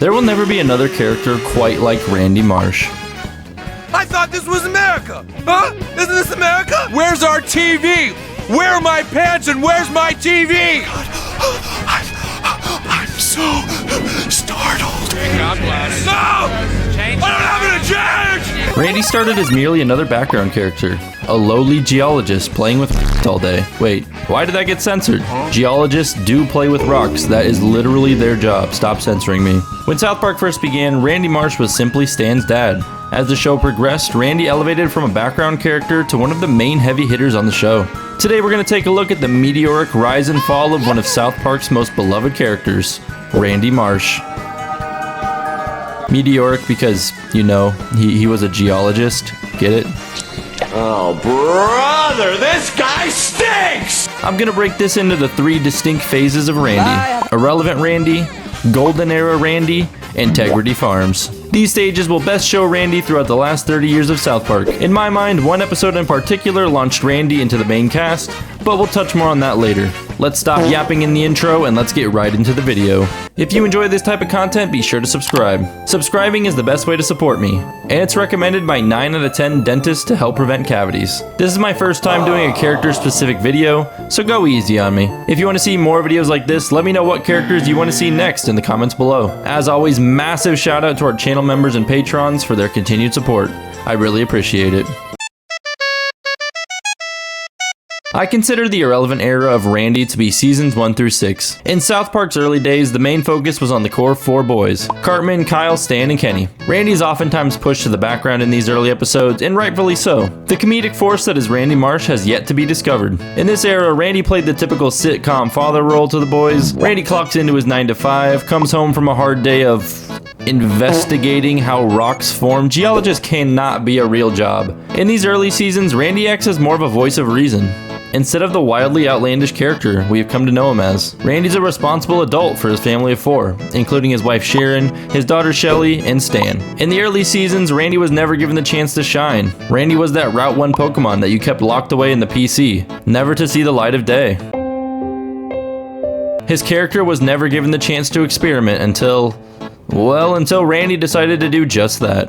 There will never be another character quite like Randy Marsh. I thought this was America! Huh? Isn't this America? Where's our TV? Where are my pants and where's my TV? I'm so startled. God bless. No! I don't have any change! Randy started as merely another background character, a lowly geologist playing with all day. Wait, why did that get censored? Geologists do play with rocks. That is literally their job. Stop censoring me. When South Park first began, Randy Marsh was simply Stan's dad. As the show progressed, Randy elevated from a background character to one of the main heavy hitters on the show. Today we're going to take a look at the meteoric rise and fall of one of South Park's most beloved characters, Randy Marsh. Meteoric because, you know, he was a geologist. Get it? Oh, brother, this guy stinks! I'm gonna break this into the 3 distinct phases of Randy. Irrelevant Randy, Golden Era Randy, and Tegridy Farms. These stages will best show Randy throughout the last 30 years of South Park. In my mind, one episode in particular launched Randy into the main cast, but we'll touch more on that later. Let's stop yapping in the intro and let's get right into the video. If you enjoy this type of content, be sure to subscribe. Subscribing is the best way to support me, and it's recommended by 9 out of 10 dentists to help prevent cavities. This is my first time doing a character-specific video, so go easy on me. If you want to see more videos like this, let me know what characters you want to see next in the comments below. As always, massive shout out to our channel members and patrons for their continued support. I really appreciate it. I consider the irrelevant era of Randy to be seasons 1 through 6. In South Park's early days, the main focus was on the core 4 boys: Cartman, Kyle, Stan, and Kenny. Randy is oftentimes pushed to the background in these early episodes, and rightfully so. The comedic force that is Randy Marsh has yet to be discovered. In this era, Randy played the typical sitcom father role to the boys. Randy clocks into his 9 to 5, comes home from a hard day of investigating how rocks form. Geologists cannot be a real job. In these early seasons, Randy acts as more of a voice of reason, instead of the wildly outlandish character we have come to know him as. Randy's a responsible adult for his family of 4, including his wife Sharon, his daughter Shelly, and Stan. In the early seasons, Randy was never given the chance to shine. Randy was that Route 1 Pokemon that you kept locked away in the PC, never to see the light of day. His character was never given the chance to experiment until Randy decided to do just that.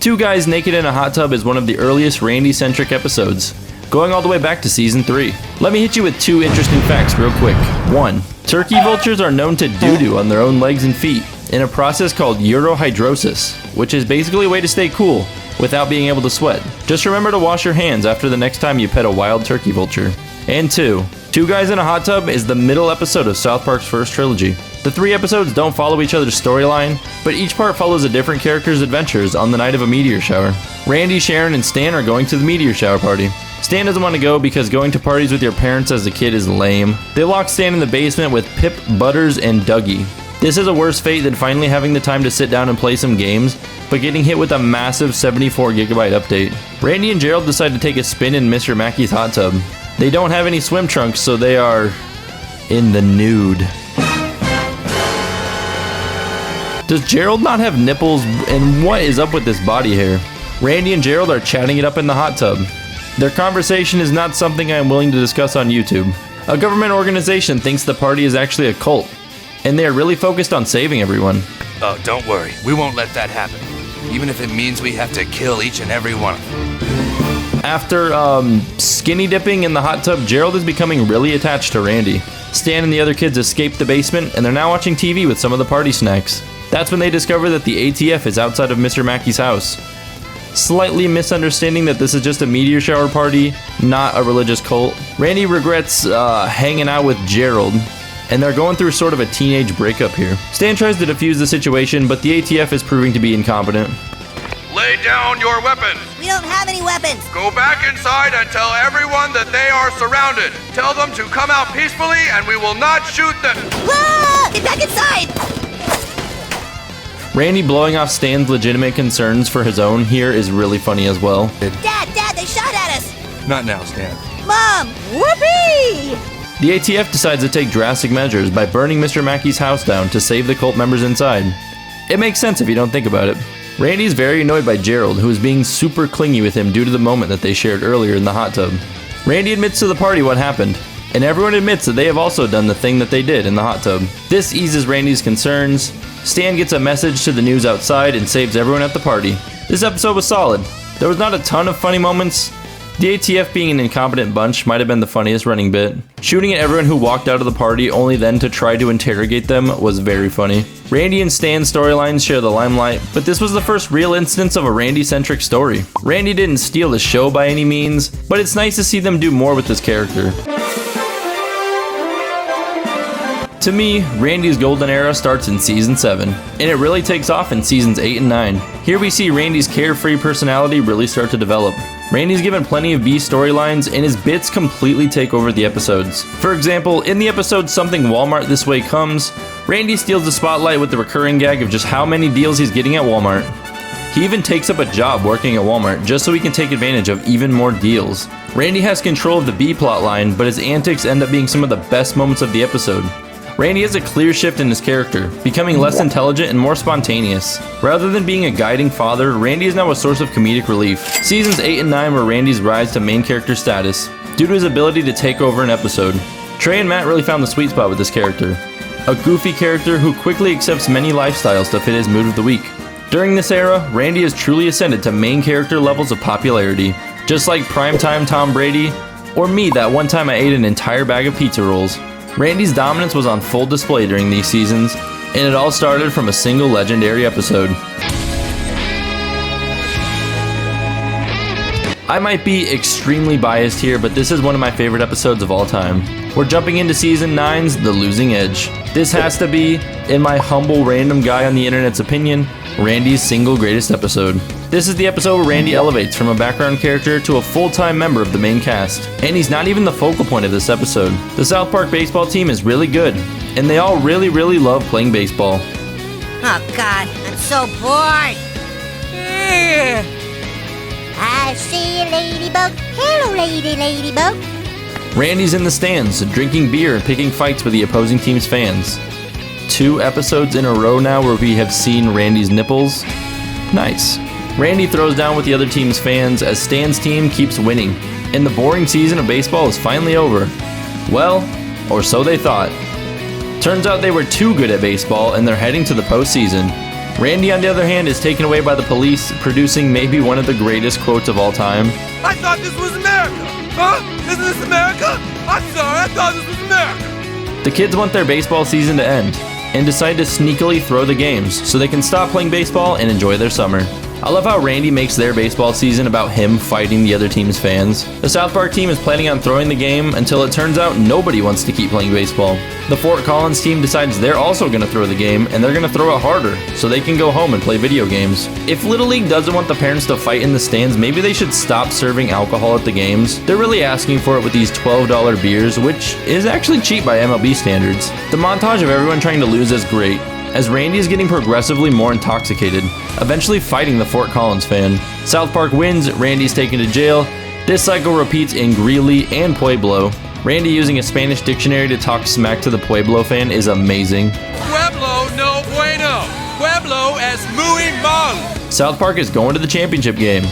2 Guys Naked in a Hot Tub is one of the earliest Randy-centric episodes, going all the way back to season 3. Let me hit you with 2 interesting facts real quick. 1. Turkey vultures are known to doo-doo on their own legs and feet in a process called urohydrosis, which is basically a way to stay cool without being able to sweat. Just remember to wash your hands after the next time you pet a wild turkey vulture. And 2 Guys in a Hot Tub is the middle episode of South Park's first trilogy. The 3 episodes don't follow each other's storyline, but each part follows a different character's adventures on the night of a meteor shower. Randy, Sharon, and Stan are going to the meteor shower party. Stan doesn't want to go because going to parties with your parents as a kid is lame. They lock Stan in the basement with Pip, Butters, and Dougie. This is a worse fate than finally having the time to sit down and play some games, but getting hit with a massive 74GB update. Randy and Gerald decide to take a spin in Mr. Mackey's hot tub. They don't have any swim trunks, so they are in the nude. Does Gerald not have nipples, and what is up with this body hair? Randy and Gerald are chatting it up in the hot tub. Their conversation is not something I am willing to discuss on YouTube. A government organization thinks the party is actually a cult, and they are really focused on saving everyone. Oh, don't worry. We won't let that happen. Even if it means we have to kill each and every one of them. After skinny dipping in the hot tub, Gerald is becoming really attached to Randy. Stan and the other kids escape the basement, and they're now watching TV with some of the party snacks. That's when they discover that the ATF is outside of Mr. Mackey's house. Slightly misunderstanding that this is just a meteor shower party, not a religious cult. Randy regrets hanging out with Gerald, and they're going through sort of a teenage breakup here. Stan tries to defuse the situation, but the ATF is proving to be incompetent. Lay down your weapons! We don't have any weapons! Go back inside and tell everyone that they are surrounded. Tell them to come out peacefully and we will not shoot them. Ah! Get back inside! Randy blowing off Stan's legitimate concerns for his own here is really funny as well. Dad, they shot at us! Not now, Stan. Mom! Whoopee! The ATF decides to take drastic measures by burning Mr. Mackey's house down to save the cult members inside. It makes sense if you don't think about it. Randy's very annoyed by Gerald, who is being super clingy with him due to the moment that they shared earlier in the hot tub. Randy admits to the party what happened. and everyone admits that they have also done the thing that they did in the hot tub. This eases Randy's concerns. Stan gets a message to the news outside and saves everyone at the party. This episode was solid. There was not a ton of funny moments. The ATF being an incompetent bunch might have been the funniest running bit. Shooting at everyone who walked out of the party only then to try to interrogate them was very funny. Randy and Stan's storylines share the limelight, but this was the first real instance of a Randy-centric story. Randy didn't steal the show by any means, but it's nice to see them do more with this character. To me, Randy's golden era starts in Season 7, and it really takes off in Seasons 8 and 9. Here we see Randy's carefree personality really start to develop. Randy's given plenty of B storylines, and his bits completely take over the episodes. For example, in the episode Something Walmart This Way Comes, Randy steals the spotlight with the recurring gag of just how many deals he's getting at Walmart. He even takes up a job working at Walmart just so he can take advantage of even more deals. Randy has control of the B plot line, but his antics end up being some of the best moments of the episode. Randy has a clear shift in his character, becoming less intelligent and more spontaneous. Rather than being a guiding father, Randy is now a source of comedic relief. Seasons 8 and 9 were Randy's rise to main character status, due to his ability to take over an episode. Trey and Matt really found the sweet spot with this character. A goofy character who quickly accepts many lifestyles to fit his mood of the week. During this era, Randy has truly ascended to main character levels of popularity, just like primetime Tom Brady, or me that one time I ate an entire bag of pizza rolls. Randy's dominance was on full display during these seasons, and it all started from a single legendary episode. I might be extremely biased here, but this is one of my favorite episodes of all time. We're jumping into Season 9's The Losing Edge. This has to be, in my humble random guy on the internet's opinion, Randy's single greatest episode. This is the episode where Randy elevates from a background character to a full-time member of the main cast. And he's not even the focal point of this episode. The South Park baseball team is really good, and they all really love playing baseball. Oh God, I'm so bored. I see a ladybug. Hello, ladybug. Randy's in the stands, drinking beer and picking fights with the opposing team's fans. 2 episodes in a row now where we have seen Randy's nipples. Nice. Randy throws down with the other team's fans as Stan's team keeps winning, and the boring season of baseball is finally over. Well, or so they thought. Turns out they were too good at baseball and they're heading to the postseason. Randy, on the other hand, is taken away by the police, producing maybe one of the greatest quotes of all time. I thought this was America! Huh? Isn't this America? I'm sorry, I thought this was America! The kids want their baseball season to end, and decide to sneakily throw the games so they can stop playing baseball and enjoy their summer. I love how Randy makes their baseball season about him fighting the other team's fans. The South Park team is planning on throwing the game until it turns out nobody wants to keep playing baseball. The Fort Collins team decides they're also going to throw the game, and they're going to throw it harder so they can go home and play video games. If Little League doesn't want the parents to fight in the stands, maybe they should stop serving alcohol at the games. They're really asking for it with these $12 beers, which is actually cheap by MLB standards. The montage of everyone trying to lose is great, as Randy is getting progressively more intoxicated, eventually fighting the Fort Collins fan. South Park wins, Randy's taken to jail. This cycle repeats in Greeley and Pueblo. Randy using a Spanish dictionary to talk smack to the Pueblo fan is amazing. Pueblo no bueno. Pueblo es muy mal. South Park is going to the championship game.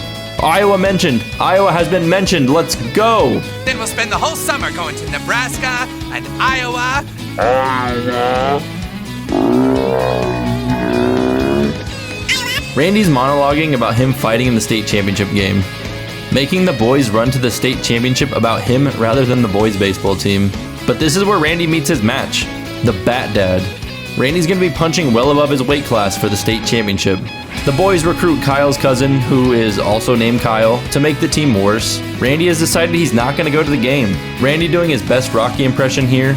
Iowa mentioned. Iowa has been mentioned. Let's go. Then we'll spend the whole summer going to Nebraska and Iowa. Randy's monologuing about him fighting in the state championship game, making the boys run to the state championship about him rather than the boys' baseball team. But this is where Randy meets his match, the Bat Dad. Randy's going to be punching well above his weight class for the state championship. The boys recruit Kyle's cousin, who is also named Kyle, to make the team worse. Randy has decided he's not going to go to the game. Randy doing his best Rocky impression here.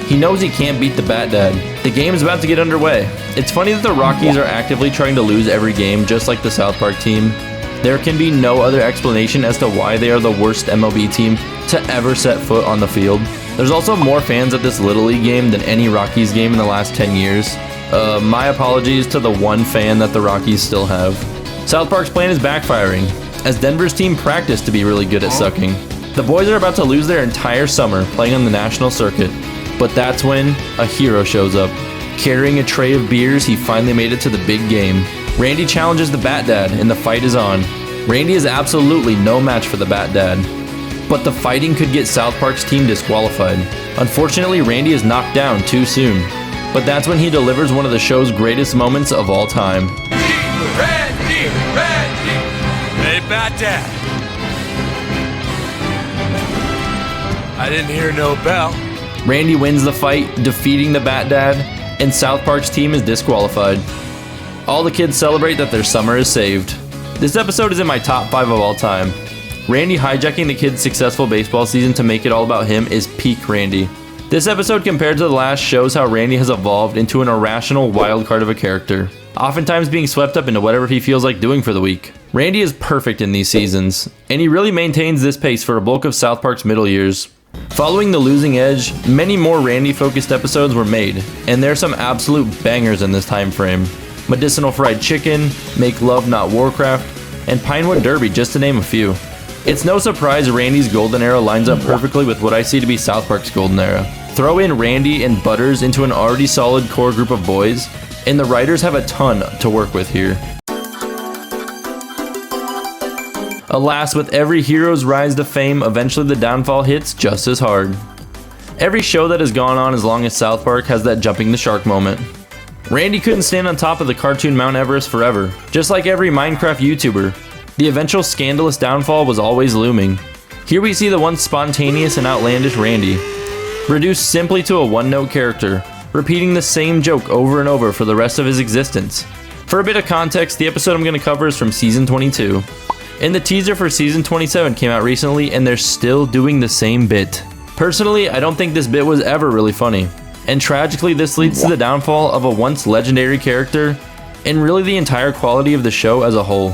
He knows he can't beat the Bat Dad. The game is about to get underway. It's funny that the Rockies are actively trying to lose every game, just like the South Park team. There can be no other explanation as to why they are the worst MLB team to ever set foot on the field. There's also more fans at this Little League game than any Rockies game in the last 10 years. My apologies to the one fan that the Rockies still have. South Park's plan is backfiring, as Denver's team practiced to be really good at sucking. The boys are about to lose their entire summer playing on the national circuit. But that's when a hero shows up. Carrying a tray of beers, he finally made it to the big game. Randy challenges the Bat Dad, and the fight is on. Randy is absolutely no match for the Bat Dad. but the fighting could get South Park's team disqualified. Unfortunately, Randy is knocked down too soon, but that's when he delivers one of the show's greatest moments of all time. Randy! Hey, Bat Dad. I didn't hear no bell. Randy wins the fight, defeating the Bat Dad, and South Park's team is disqualified. All the kids celebrate that their summer is saved. This episode is in my top 5 of all time. Randy hijacking the kids' successful baseball season to make it all about him is peak Randy. This episode compared to the last shows how Randy has evolved into an irrational wild card of a character, oftentimes being swept up into whatever he feels like doing for the week. Randy is perfect in these seasons, and he really maintains this pace for a bulk of South Park's middle years. Following The Losing Edge, many more Randy-focused episodes were made, and there are some absolute bangers in this time frame. Medicinal Fried Chicken, Make Love Not Warcraft, and Pinewood Derby, just to name a few. It's no surprise Randy's golden era lines up perfectly with what I see to be South Park's golden era. Throw in Randy and Butters into an already solid core group of boys, and the writers have a ton to work with here. Alas, with every hero's rise to fame, eventually the downfall hits just as hard. Every show that has gone on as long as South Park has that jumping the shark moment. Randy couldn't stand on top of the cartoon Mount Everest forever, just like every Minecraft YouTuber. The eventual scandalous downfall was always looming. Here we see the once spontaneous and outlandish Randy, reduced simply to a one-note character, repeating the same joke over and over for the rest of his existence. For a bit of context, the episode I'm going to cover is from Season 22. And the teaser for Season 27 came out recently, and they're still doing the same bit. Personally, I don't think this bit was ever really funny. And tragically, this leads to the downfall of a once legendary character, and really the entire quality of the show as a whole.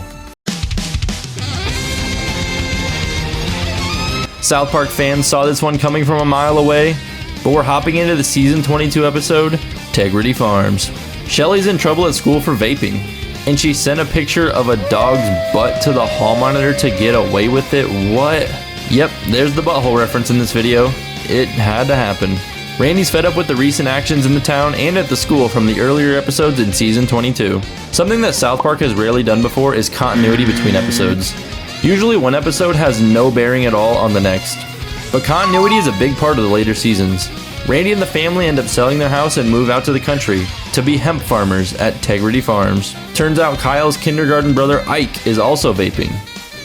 South Park fans saw this one coming from a mile away, but we're hopping into the Season 22 episode, Tegridy Farms. Shelly's in trouble at school for vaping, and she sent a picture of a dog's butt to the hall monitor to get away with it. What? Yep, there's the butthole reference in this video. It had to happen. Randy's fed up with the recent actions in the town and at the school from the earlier episodes in Season 22. Something that South Park has rarely done before is continuity between episodes. Usually one episode has no bearing at all on the next, but continuity is a big part of the later seasons. Randy and the family end up selling their house and move out to the country to be hemp farmers at Tegridy Farms. Turns out Kyle's kindergarten brother Ike is also vaping.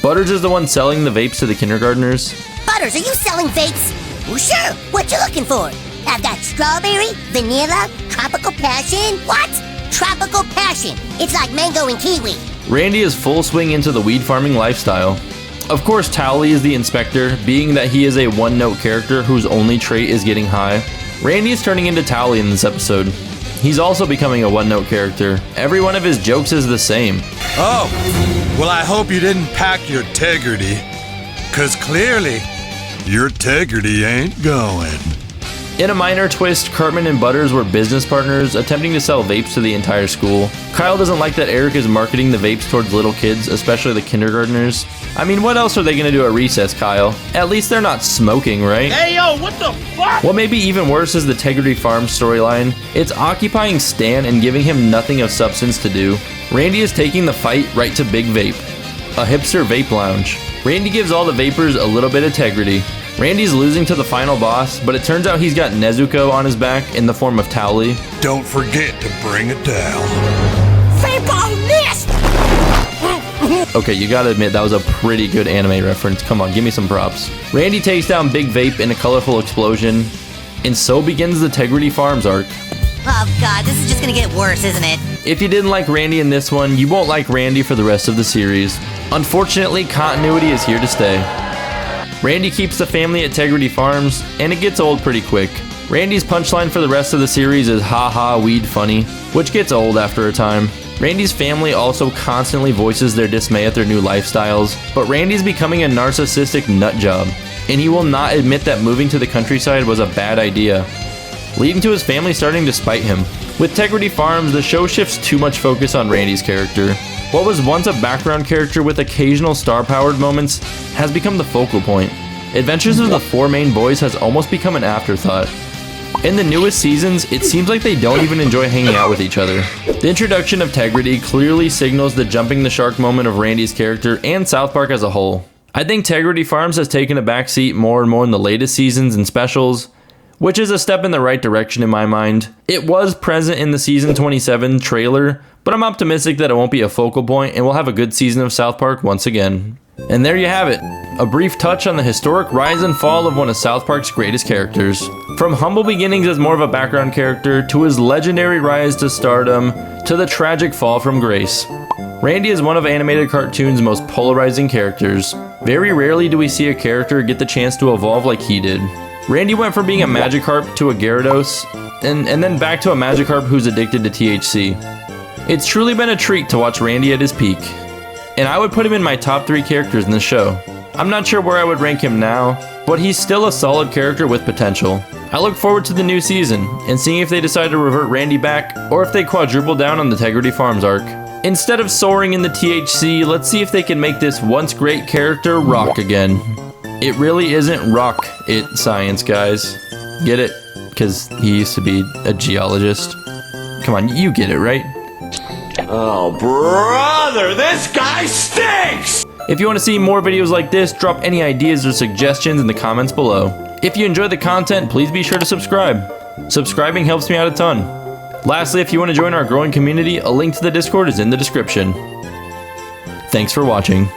Butters is the one selling the vapes to the kindergartners. Butters, are you selling vapes? Well, sure. What you looking for? I've got strawberry, vanilla, tropical passion. What? Tropical passion. It's like mango and kiwi. Randy is full swing into the weed farming lifestyle. Of course, Towley is the inspector, being that he is a one-note character whose only trait is getting high. Randy is turning into Towley in this episode. He's also becoming a one-note character. Every one of his jokes is the same. Oh, well, I hope you didn't pack your Tegridy, 'cause clearly your Tegridy ain't going. In a minor twist, Cartman and Butters were business partners attempting to sell vapes to the entire school. Kyle doesn't like that Eric is marketing the vapes towards little kids, especially the kindergartners. I mean, what else are they gonna do at recess, Kyle? At least they're not smoking, right? Hey yo, what the fuck? What may be even worse is the Tegridy Farms storyline. It's occupying Stan and giving him nothing of substance to do. Randy is taking the fight right to Big Vape, a hipster vape lounge. Randy gives all the vapors a little bit of Tegridy. Randy's losing to the final boss, but it turns out he's got Nezuko on his back in the form of Towley. Don't forget to bring it down. Vape on this! Okay, you gotta admit that was a pretty good anime reference. Come on, give me some props. Randy takes down Big Vape in a colorful explosion, and so begins the Tegridy Farms arc. Oh god, this is just gonna get worse, isn't it? If you didn't like Randy in this one, you won't like Randy for the rest of the series. Unfortunately, continuity is here to stay. Randy keeps the family at Tegridy Farms, and it gets old pretty quick. Randy's punchline for the rest of the series is haha weed funny, which gets old after a time. Randy's family also constantly voices their dismay at their new lifestyles, but Randy's becoming a narcissistic nutjob, and he will not admit that moving to the countryside was a bad idea, leading to his family starting to spite him. With Tegridy Farms, the show shifts too much focus on Randy's character. What was once a background character with occasional star-powered moments has become the focal point. Adventures of the four main boys has almost become an afterthought. In the newest seasons, it seems like they don't even enjoy hanging out with each other. The introduction of Tegridy clearly signals the jumping the shark moment of Randy's character and South Park as a whole. I think Tegridy Farms has taken a backseat more and more in the latest seasons and specials, which is a step in the right direction in my mind. It was present in the season 27 trailer, but I'm optimistic that it won't be a focal point and we'll have a good season of South Park once again. And there you have it, a brief touch on the historic rise and fall of one of South Park's greatest characters. From humble beginnings as more of a background character, to his legendary rise to stardom, to the tragic fall from grace. Randy is one of animated cartoon's most polarizing characters. Very rarely do we see a character get the chance to evolve like he did. Randy went from being a Magikarp to a Gyarados, and then back to a Magikarp who's addicted to THC. It's truly been a treat to watch Randy at his peak, and I would put him in my top 3 characters in the show. I'm not sure where I would rank him now, but he's still a solid character with potential. I look forward to the new season, and seeing if they decide to revert Randy back, or if they quadruple down on the Tegridy Farms arc. Instead of soaring in the THC, let's see if they can make this once great character rock again. It really isn't rock it science, guys. Get it? Because he used to be a geologist. Come on, you get it, right? Oh, brother, this guy stinks! If you want to see more videos like this, drop any ideas or suggestions in the comments below. If you enjoy the content, please be sure to subscribe. Subscribing helps me out a ton. Lastly, if you want to join our growing community, a link to the Discord is in the description. Thanks for watching.